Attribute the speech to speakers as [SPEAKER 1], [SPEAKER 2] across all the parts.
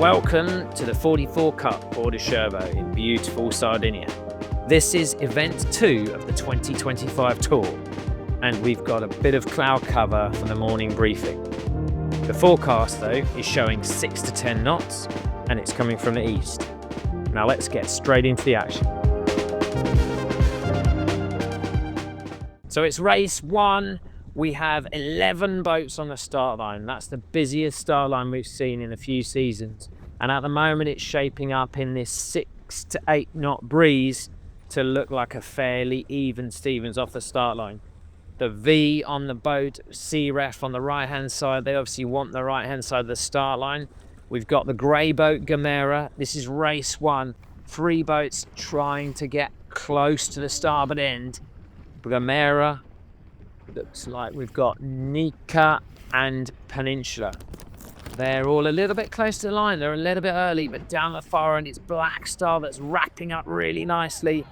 [SPEAKER 1] Welcome to the 44 Cup Porto Cervo in beautiful Sardinia. This is event 2 of the 2025 tour, and we've got a bit of cloud cover for the morning briefing. The forecast though is showing 6 to 10 knots, and it's coming from the east. Now let's get straight into the action. So it's race 1. We have 11 boats on the start line. That's the busiest start line we've seen in a few seasons. And at the moment it's shaping up in this 6 to 8 knot breeze to look like a fairly even Stevens off the start line. The V on the boat, C-Ref on the right hand side, they obviously want the right hand side of the start line. We've got the grey boat Gamera. This is race 1. 3 boats trying to get close to the starboard end. Gamera. Looks like we've got Nika and Peninsula. They're all a little bit close to the line. They're a little bit early, but down the far end it's Black Star that's wrapping up really nicely.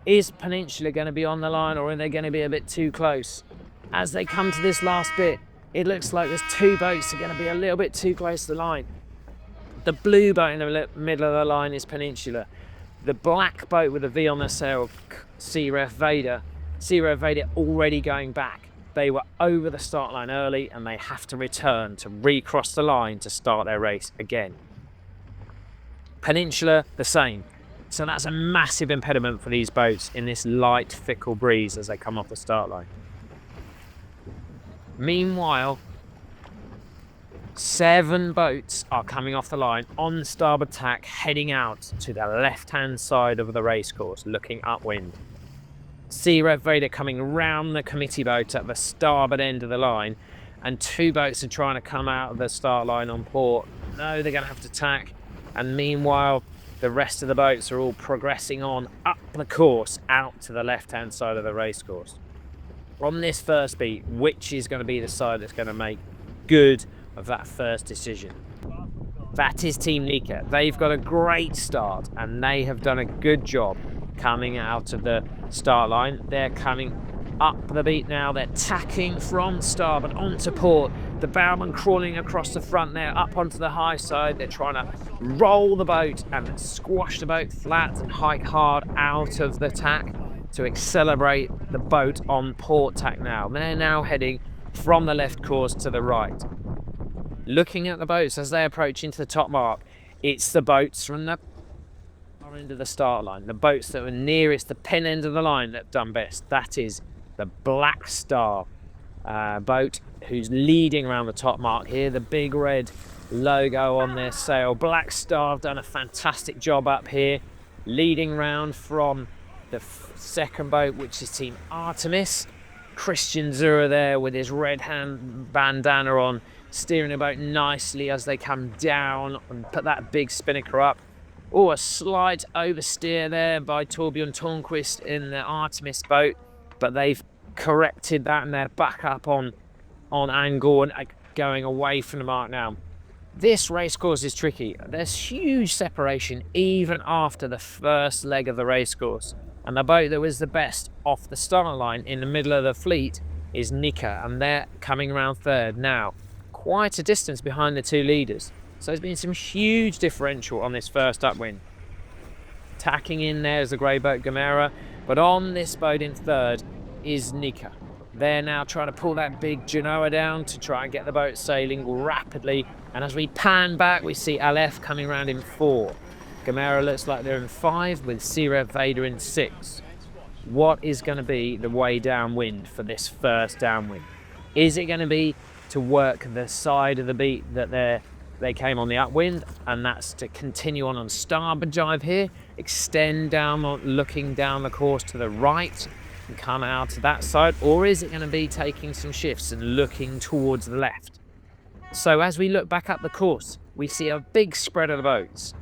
[SPEAKER 1] Is Peninsula going to be on the line, or are they going to be a bit too close? As they come to this last bit, it looks like there's 2 boats that are going to be a little bit too close to the line. The blue boat in the middle of the line is Peninsula. The black boat with a V on the sail, C-Ref Vader. C-Ref Vader already going back. They were over the start line early and they have to return to recross the line to start their race again. Peninsula, the same. So that's a massive impediment for these boats in this light, fickle breeze as they come off the start line. Meanwhile, 7 boats are coming off the line on starboard tack, heading out to the left-hand side of the racecourse, looking upwind. C-Ref Vader coming round the committee boat at the starboard end of the line, and 2 boats are trying to come out of the start line on port. No, they're going to have to tack, and meanwhile the rest of the boats are all progressing on up the course out to the left-hand side of the racecourse. On this first beat, which is going to be the side that's going to make good of that first decision? That is Team Nika. They've got a great start and they have done a good job coming out of the start line. They're coming up the beat now. They're tacking from starboard onto port. The bowman crawling across the front there up onto the high side. They're trying to roll the boat and squash the boat flat and hike hard out of the tack to accelerate the boat on port tack now. They're now heading from the left course to the right. Looking at the boats as they approach into the top mark, it's the boats from the end of the start line, the boats that were nearest the pen end of the line that have done best. That is the Black Star boat who's leading around the top mark here, the big red logo on their sail. Black Star have done a fantastic job up here, leading round from the second boat, which is Team Artemis. Christian Zura there with his red hand bandana on, steering the boat nicely as they come down and put that big spinnaker up. Oh, a slight oversteer there by Torbjörn Tornquist in the Artemis boat, but they've corrected that and they're back up on angle and going away from the mark now. This racecourse is tricky. There's huge separation even after the first leg of the racecourse, and the boat that was the best off the start line in the middle of the fleet is Nika, and they're coming around third now, quite a distance behind the 2 leaders. So there's been some huge differential on this first upwind. Tacking in there is the grey boat Gamera, but on this boat in third is Nika. They're now trying to pull that big Genoa down to try and get the boat sailing rapidly. And as we pan back, we see Aleph coming around in 4. Gamera looks like they're in 5 with C-Ref Vader in 6. What is going to be the way downwind for this first downwind? Is it going to be to work the side of the beat that they came on the upwind, and that's to continue on starboard jive here, extend down, looking down the course to the right and come out to that side? Or is it going to be taking some shifts and looking towards the left? So as we look back up the course, we see a big spread of the boats.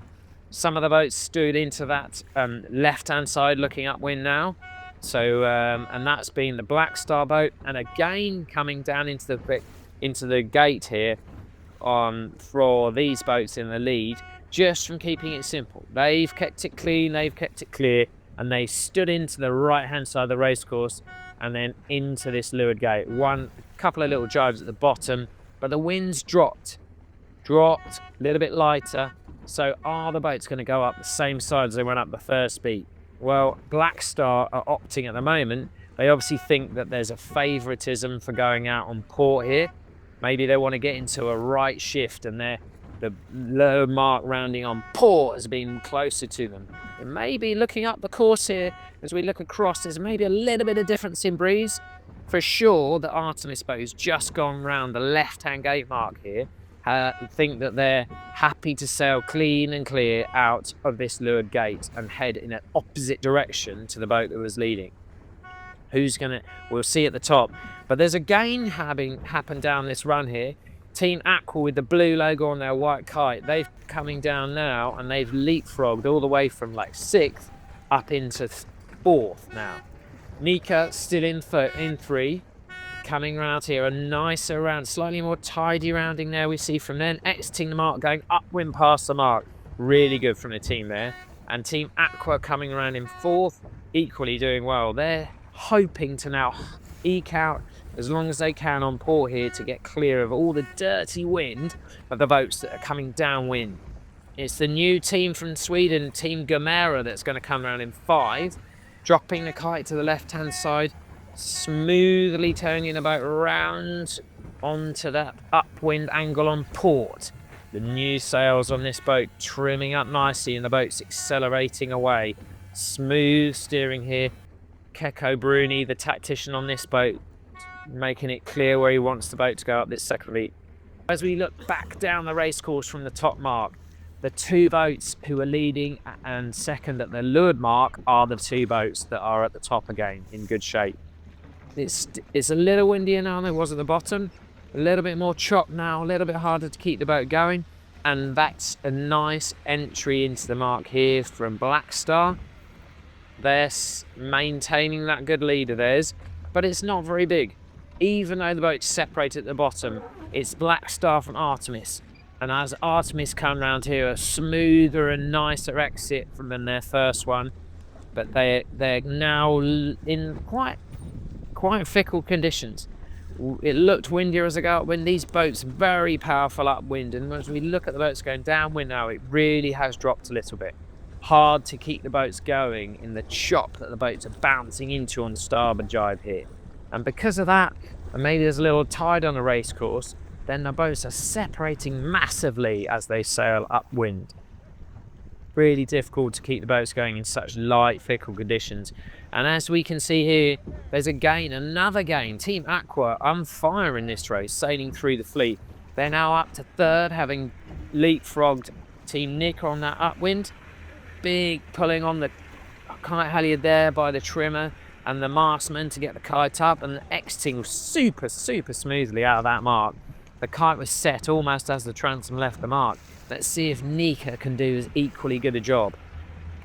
[SPEAKER 1] Some of the boats stood into that left-hand side looking upwind now. So and that's been the Black Star boat, and again coming down into the gate here for these boats in the lead, just from keeping it simple. They've kept it clean, they've kept it clear, and they stood into the right hand side of the racecourse and then into this leeward gate. A couple of little jives at the bottom, but the wind's dropped a little bit lighter, So are the boats going to go up the same side as they went up the first beat? Well, Black Star are opting at the moment. They obviously think that there's a favouritism for going out on port here. Maybe they want to get into a right shift, and the low mark rounding on port has been closer to them. And maybe looking up the course here, as we look across, there's maybe a little bit of difference in breeze. For sure, the Artemis boat has just gone round the left-hand gate mark here. Think that they're happy to sail clean and clear out of this leeward gate and head in an opposite direction to the boat that was leading. We'll see at the top. But there's a gain having happened down this run here. Team Aqua with the blue logo on their white kite, they've coming down now and they've leapfrogged all the way from like 6th up into 4th now. Nika still in 3, coming around here, a nicer round, slightly more tidy rounding there we see from then, exiting the mark, going upwind past the mark. Really good from the team there. And Team Aqua coming around in 4th, equally doing well. They're hoping to now eke out as long as they can on port here to get clear of all the dirty wind of the boats that are coming downwind. It's the new team from Sweden, Team Gamera, that's going to come around in 5, dropping the kite to the left-hand side, smoothly turning the boat round onto that upwind angle on port. The new sails on this boat trimming up nicely and the boat's accelerating away. Smooth steering here. Keko Bruni, the tactician on this boat, making it clear where he wants the boat to go up this second beat. As we look back down the racecourse from the top mark, the 2 boats who are leading and second at the leeward mark are the 2 boats that are at the top again in good shape. It's a little windier now than it was at the bottom, a little bit more chop now, a little bit harder to keep the boat going, and that's a nice entry into the mark here from Black Star. They're maintaining that good lead of theirs, but it's not very big. Even though the boat's separated at the bottom, it's Black Star from Artemis. And as Artemis come round here, a smoother and nicer exit than their first one. But they're now in quite fickle conditions. It looked windier as they go upwind. These boats very powerful upwind, and as we look at the boats going downwind now, it really has dropped a little bit. Hard to keep the boats going in the chop that the boats are bouncing into on the starboard jibe here. And because of that, and maybe there's a little tide on the race course, then the boats are separating massively as they sail upwind. Really difficult to keep the boats going in such light, fickle conditions. And as we can see here, there's a gain, another gain. Team Aqua on fire in this race, sailing through the fleet. They're now up to 3rd, having leapfrogged Team Nika on that upwind. Big pulling on the kite halyard there by the trimmer and the mastman to get the kite up, and exiting super smoothly out of that mark. The kite was set almost as the transom left the mark. Let's see if Nika can do as equally good a job.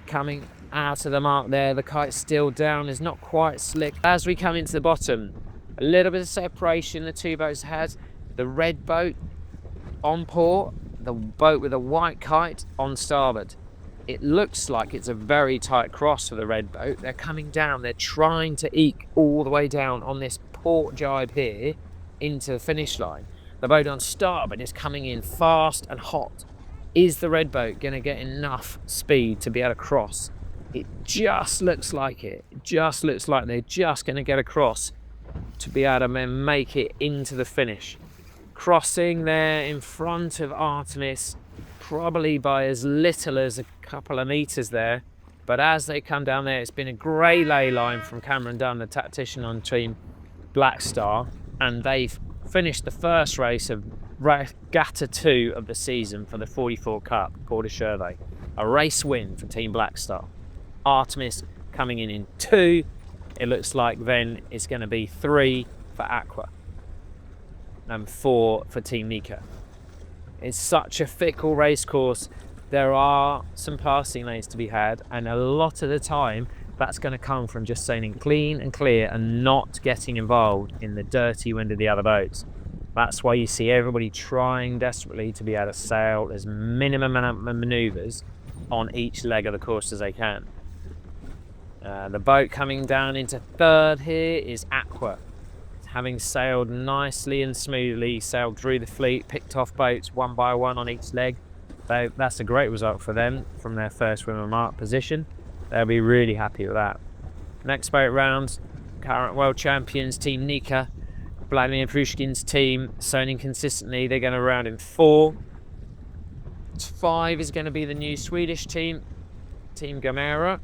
[SPEAKER 1] Coming out of the mark there, the kite's still down, is not quite slick. As we come into the bottom, a little bit of separation the 2 boats had. The red boat on port, the boat with a white kite on starboard. It looks like it's a very tight cross for the red boat. They're coming down, they're trying to eke all the way down on this port jibe here into the finish line. The boat on starboard is coming in fast and hot. Is the red boat going to get enough speed to be able to cross? It just looks like it. It just looks like they're just going to get across to be able to make it into the finish. Crossing there in front of Artemis, probably by as little as a couple of meters there. But as they come down there, it's been a grey ley line from Cameron Dunn, the tactician on Team Black Star, and they've finished the first race of Regatta 2 of the season for the 44 Cup, Porto Cervo. A race win for Team Black Star. Artemis coming in 2. It looks like then it's going to be 3 for Aqua and 4 for Team Nika. It's such a fickle race course. There are some passing lanes to be had, and a lot of the time that's going to come from just sailing clean and clear and not getting involved in the dirty wind of the other boats. That's why you see everybody trying desperately to be able to sail as minimum amount of manoeuvres on each leg of the course as they can. The boat coming down into 3rd here is Aqua. Having sailed nicely and smoothly, sailed through the fleet, picked off boats one by one on each leg. That's a great result for them from their first Wimmer mark position. They'll be really happy with that. Next boat round, current world champions, Team Nika. Vladimir Prushkin's team sailing consistently. They're going to round in 4. 5 is going to be the new Swedish team, Team Gamera.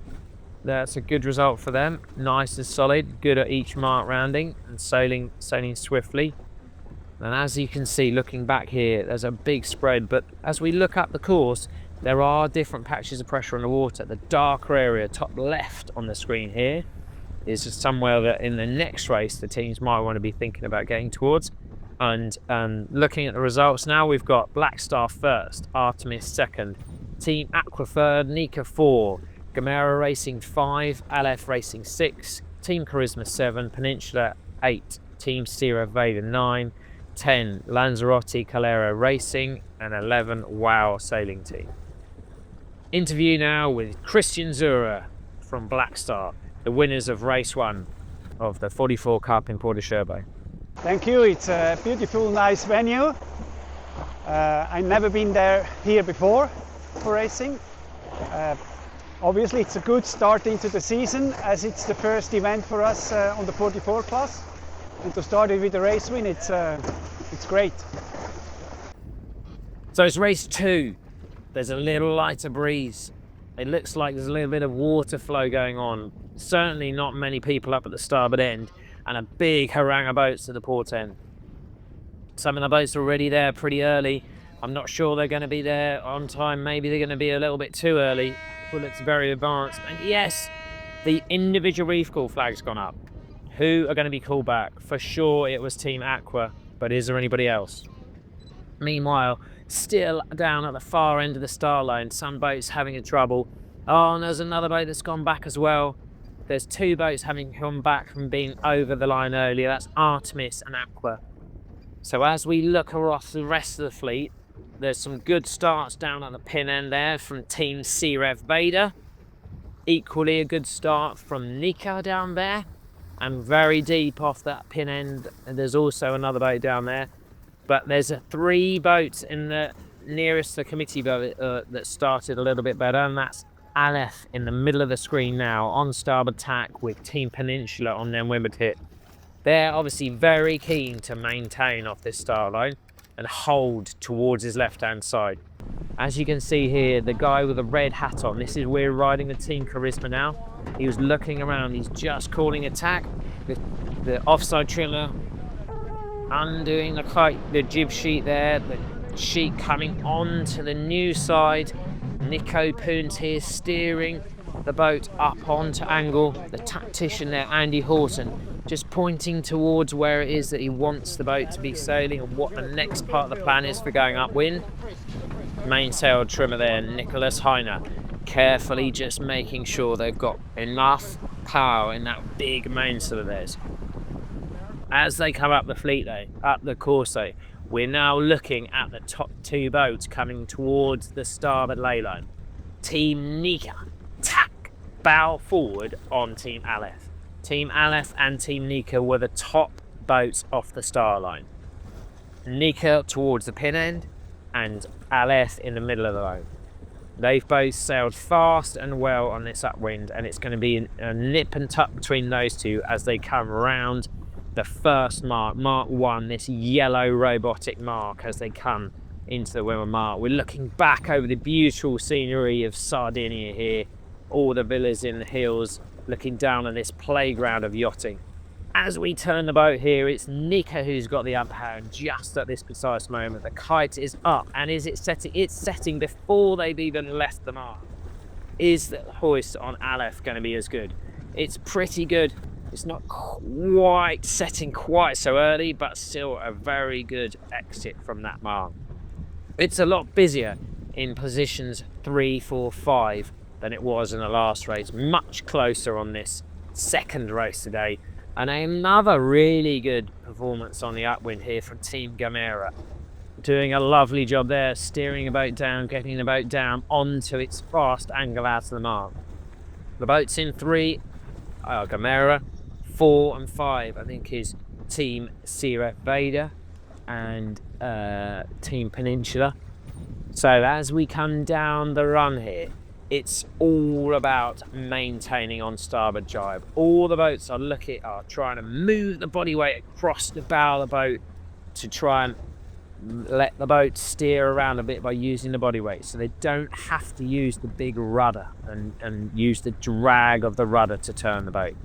[SPEAKER 1] That's a good result for them. Nice and solid, good at each mark rounding and sailing swiftly. And as you can see, looking back here, there's a big spread. But as we look up the course, there are different patches of pressure on the water. The darker area, top left on the screen here, is just somewhere that in the next race the teams might want to be thinking about getting towards. And looking at the results now, we've got Black Star first, Artemis second, Team Aqua third, Nika 4, Gamera Racing 5, Aleph Racing 6, Team Charisma 7, Peninsula 8, Team Sierra Veda 9, 10 Lanzarote Calera Racing, and 11 WOW Sailing Team. Interview now with Christian Zura from Black Star, the winners of race 1 of the 44 Cup in Porto Cervo.
[SPEAKER 2] Thank you. It's a beautiful, nice venue. I've never been here before for racing. Obviously, it's a good start into the season as it's the first event for us on the 44 class. And to start it with a race win, it's great.
[SPEAKER 1] So it's race 2. There's a little lighter breeze. It looks like there's a little bit of water flow going on. Certainly not many people up at the starboard end, and a big harangue of boats at the port end. Some of the boats are already there pretty early. I'm not sure they're going to be there on time. Maybe they're going to be a little bit too early. Well, it's very advanced. And yes, the individual reef call flag's gone up. Who are going to be called back? For sure it was Team Aqua, but is there anybody else? Meanwhile, still down at the far end of the star line, some boats having a trouble. Oh, and there's another boat that's gone back as well. There's 2 boats having come back from being over the line earlier. That's Artemis and Aqua. So as we look across the rest of the fleet, there's some good starts down at the pin end there from Team Sierra Veda. Equally a good start from Nika down there. And very deep off that pin end, and there's also another boat down there. But there's 3 boats in the nearest the committee boat that started a little bit better, and that's Aleph in the middle of the screen now on starboard tack with Team Peninsula on their windward hit. They're obviously very keen to maintain off this star line and hold towards his left-hand side. As you can see here, the guy with the red hat on, this is we're riding the Team Charisma now. He was looking around, he's just calling attack. The offside trimmer undoing the jib sheet there, the sheet coming on to the new side. Nico Poons here steering the boat up onto angle. The tactician there, Andy Horton, just pointing towards where it is that he wants the boat to be sailing and what the next part of the plan is for going upwind. Mainsail trimmer there, Nicholas Heiner, carefully just making sure they've got enough power in that big mainsail of theirs. As they come up the fleet though, up the Corso, we're now looking at the top 2 boats coming towards the starboard ley line. Team Nika, tack, bow forward on Team Aleph. Team Aleph and Team Nika were the top boats off the star line. Nika towards the pin end and Aleph in the middle of the line. They've both sailed fast and well on this upwind, and it's going to be a nip and tuck between those 2 as they come round the first mark, Mark 1, this yellow robotic mark as they come into the Wimmer mark. We're looking back over the beautiful scenery of Sardinia here, all the villas in the hills, looking down on this playground of yachting. As we turn the boat here, it's Nika who's got the upper hand just at this precise moment. The kite is up, and is it setting? It's setting before they've even left the mark. Is the hoist on Aleph going to be as good? It's pretty good. It's not quite setting quite so early, but still a very good exit from that mark. It's a lot busier in positions 3, 4, 5 than it was in the last race. Much closer on this second race today. And another really good performance on the upwind here from Team Gamera. Doing a lovely job there, steering the boat down, getting the boat down onto its fast angle out of the mark. The boat's in 3, Gamera. 4 and 5, I think, is Team Sierra Veda and Team Peninsula. So as we come down the run here, it's all about maintaining on starboard jibe. All the boats are trying to move the body weight across the bow of the boat to try and let the boat steer around a bit by using the body weight, so they don't have to use the big rudder and use the drag of the rudder to turn the boat.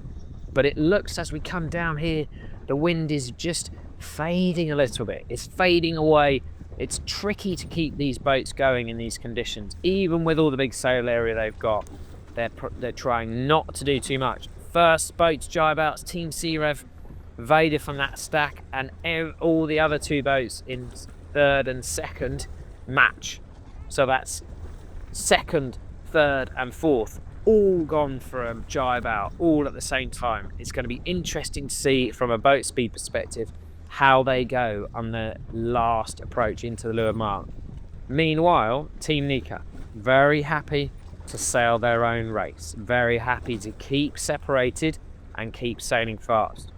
[SPEAKER 1] But it looks, as we come down here, the wind is just fading a little bit. It's fading away. It's tricky to keep these boats going in these conditions. Even with all the big sail area they've got, they're trying not to do too much. First boats jibe out, Team Sea Rev, Vader from that stack, and all the other two boats in third and second match. So that's second, third and fourth, all gone for a jibe out, all at the same time. It's going to be interesting to see from a boat speed perspective how they go on the last approach into the leeward mark. Meanwhile, Team Nika, very happy to sail their own race, very happy to keep separated and keep sailing fast.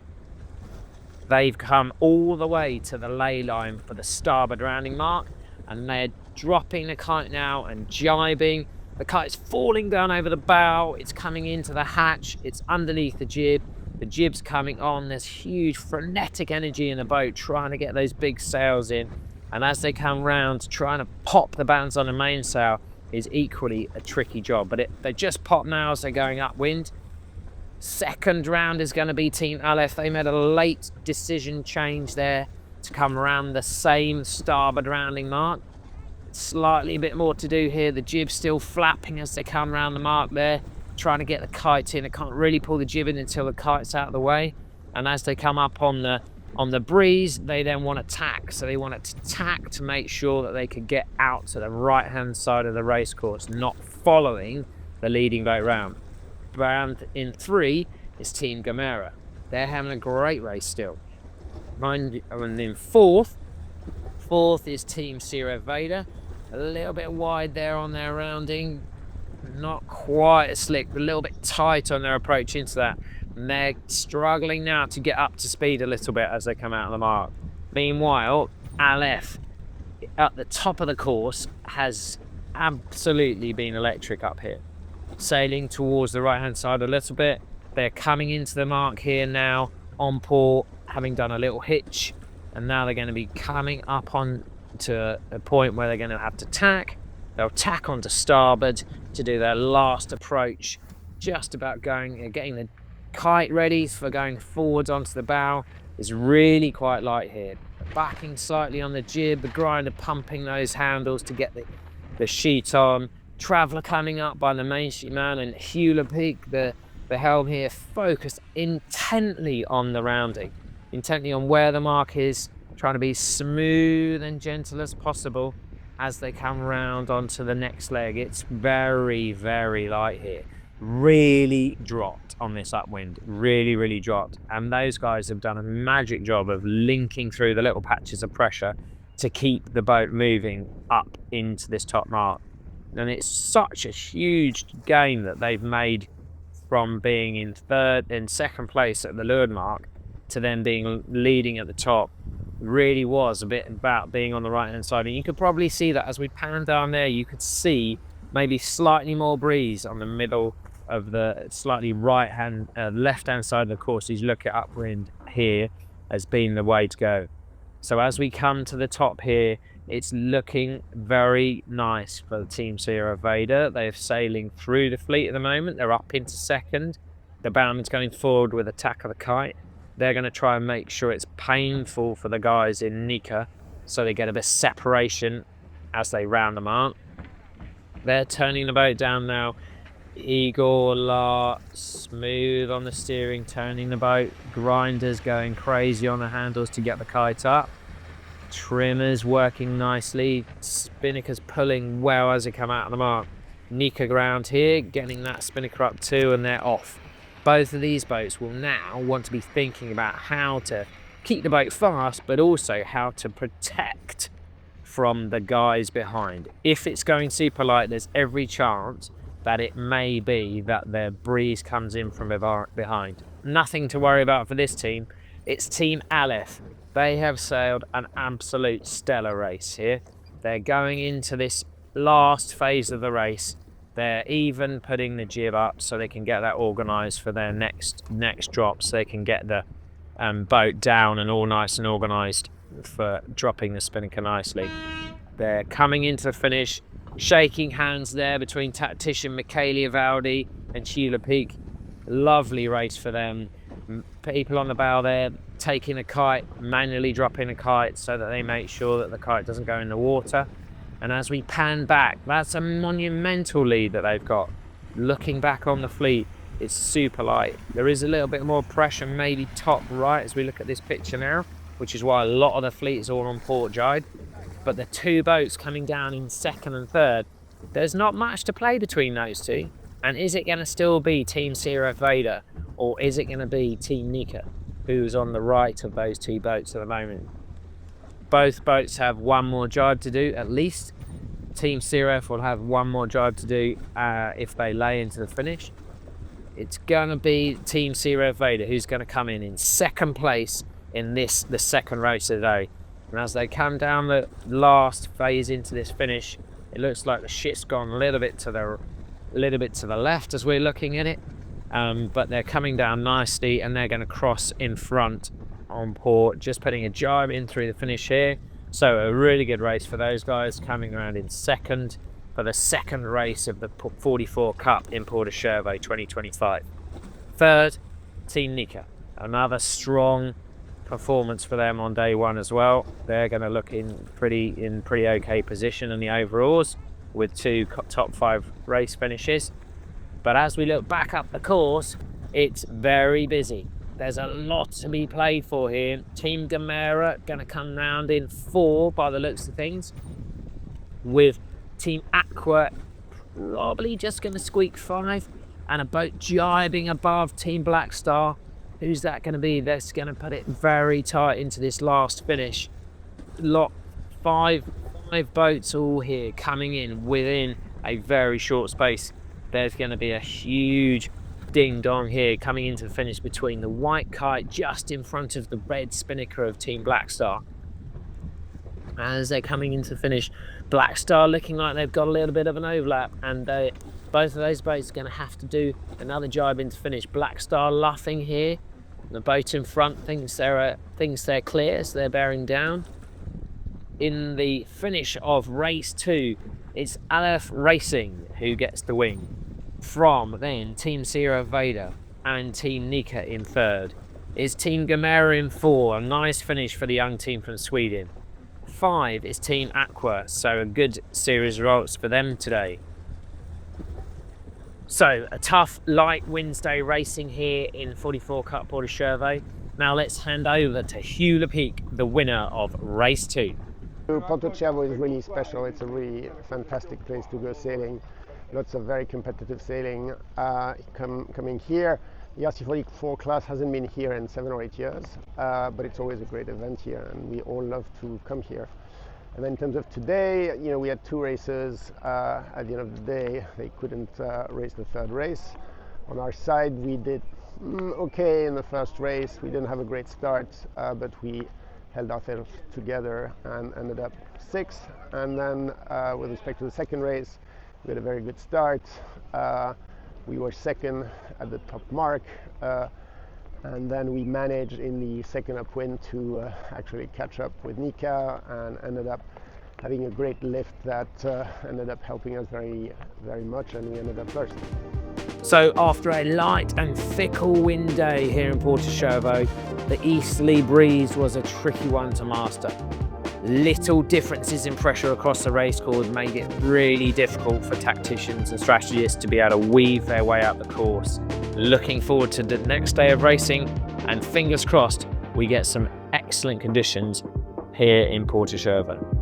[SPEAKER 1] They've come all the way to the ley line for the starboard rounding mark, and they're dropping the kite now and jibing. The kite's falling down over the bow, it's coming into the hatch, it's underneath the jib. The jib's coming on, there's huge frenetic energy in the boat trying to get those big sails in, and as they come round, trying to pop the bands on the mainsail is equally a tricky job. But they just pop now as they're going upwind. Second round is going to be Team Aleph. They made a late decision change there to come around the same starboard rounding mark. Slightly a bit more to do here. The jib's still flapping as they come around the mark there, trying to get the kite in. They can't really pull the jib in until the kite's out of the way. And as they come up on the breeze, they then want to tack. So they want to tack to make sure that they can get out to the right-hand side of the race course, not following the leading boat round. Round in 3 is Team Gamera. They're having a great race still. And then fourth is Team Sea Vader. A little bit wide there on their rounding. Not quite as slick, but a little bit tight on their approach into that. And they're struggling now to get up to speed a little bit as they come out of the mark. Meanwhile, Aleph at the top of the course has absolutely been electric up here. Sailing towards the right hand side a little bit. They're coming into the mark here now on port, having done a little hitch, and now they're going to be coming up on to a point where they're going to have to tack. They'll tack onto starboard to do their last approach, just about getting the kite ready for going forwards onto the bow. It's really quite light here. Backing slightly on the jib, the grinder pumping those handles to get the sheet on. Traveller coming up by the mainsheet man, and Hewler Peak, the helm here, focused intently on the rounding, intently on where the mark is, trying to be smooth and gentle as possible as they come round onto the next leg. It's very, very light here. Really dropped on this upwind, really dropped. And those guys have done a magic job of linking through the little patches of pressure to keep the boat moving up into this top mark. And it's such a huge gain that they've made from being in third and second place at the leeward mark to then being leading at the top. Really was a bit about being on the right hand side, and you could probably see that as we pan down there. You could see maybe slightly more breeze on the middle of the slightly left hand side of the course. You look at upwind here as being the way to go. So as we come to the top here, it's looking very nice for the Team Sierra Vader. They're sailing through the fleet at the moment. They're up into second. The bowman's going forward with a tack of the kite. They're going to try and make sure it's painful for the guys in Nika, so they get a bit of separation as they round the mark. They're turning the boat down now. Igor smooth on the steering, turning the boat. Grinders going crazy on the handles to get the kite up. Trimmers working nicely. Spinnakers pulling well as they come out of the mark. Nika ground here, getting that spinnaker up too, and they're off. Both of these boats will now want to be thinking about how to keep the boat fast, but also how to protect from the guys behind. If it's going super light, there's every chance that it may be that the breeze comes in from behind. Nothing to worry about for this team. It's Team Aleph. They have sailed an absolute stellar race here. They're going into this last phase of the race. They're even putting the jib up so they can get that organised for their next drop, so they can get the boat down and all nice and organised for dropping the spinnaker nicely. They're coming into the finish, shaking hands there between tactician Michele Valdi and Sheila Peak. Lovely race for them. People on the bow there taking a kite, manually dropping a kite so that they make sure that the kite doesn't go in the water. And as we pan back, that's a monumental lead that they've got. Looking back on the fleet, it's super light. There is a little bit more pressure, maybe top right as we look at this picture now, which is why a lot of the fleet is all on port jide. But the two boats coming down in second and third, there's not much to play between those two. And is it going to still be Team Sierra Vader, or is it going to be Team Nika, who's on the right of those two boats at the moment? Both boats have one more jibe to do at least. Team CRF will have one more jibe to do if they lay into the finish. It's going to be Team CRF Vader who's going to come in second place in the second race of the day. And as they come down the last phase into this finish, it looks like the shit's gone a little bit to the left as we're looking at it. But they're coming down nicely and they're going to cross in front on port, just putting a jibe in through the finish here. So a really good race for those guys, coming around in second for the second race of the 44 Cup in Porto Cervo 2025. Third, Team Nika. Another strong performance for them on day one as well. They're going to look in pretty okay position in the overalls with two top 5 race finishes. But as we look back up the course, it's very busy. There's a lot to be played for here. Team Gamera going to come round in 4 by the looks of things, with Team Aqua probably just going to squeak 5, and a boat jibing above Team Black Star. Who's that going to be? That's going to put it very tight into this last finish. Five boats all here coming in within a very short space. There's going to be a huge ding dong here coming into the finish between the white kite just in front of the red spinnaker of Team Black Star. As they're coming into the finish, Black Star looking like they've got a little bit of an overlap, and both of those boats are going to have to do another jibe into finish. Black Star luffing here. The boat in front thinks they're clear, so they're bearing down. In the finish of race 2, it's Aleph Racing who gets the win. From then, Team Sierra Vader and Team Nika in third. Is Team Gamera in 4, a nice finish for the young team from Sweden. 5 is Team Aqua, so a good series of results for them today. So, a tough, light Wednesday racing here in 44 Cup Porto Cervo. Now let's hand over to Hugh Peak, the winner of race 2.
[SPEAKER 3] Porto Cervo is really special. It's a really fantastic place to go sailing. Lots of very competitive sailing coming here. The RC44 class hasn't been here in 7 or 8 years, but it's always a great event here, and we all love to come here. And then in terms of today, we had 2 races. At the end of the day, they couldn't race the third race. On our side, we did okay in the first race. We didn't have a great start, but we held ourselves together and ended up 6th. And then with respect to the second race, we had a very good start. We were second at the top mark, and then we managed in the second upwind to actually catch up with Nika, and ended up having a great lift that ended up helping us very, very much, and we ended up first.
[SPEAKER 1] So after a light and fickle wind day here in Porto Cervo, the easterly breeze was a tricky one to master. Little differences in pressure across the race course made it really difficult for tacticians and strategists to be able to weave their way up the course. Looking forward to the next day of racing, and fingers crossed we get some excellent conditions here in Porto Cervo.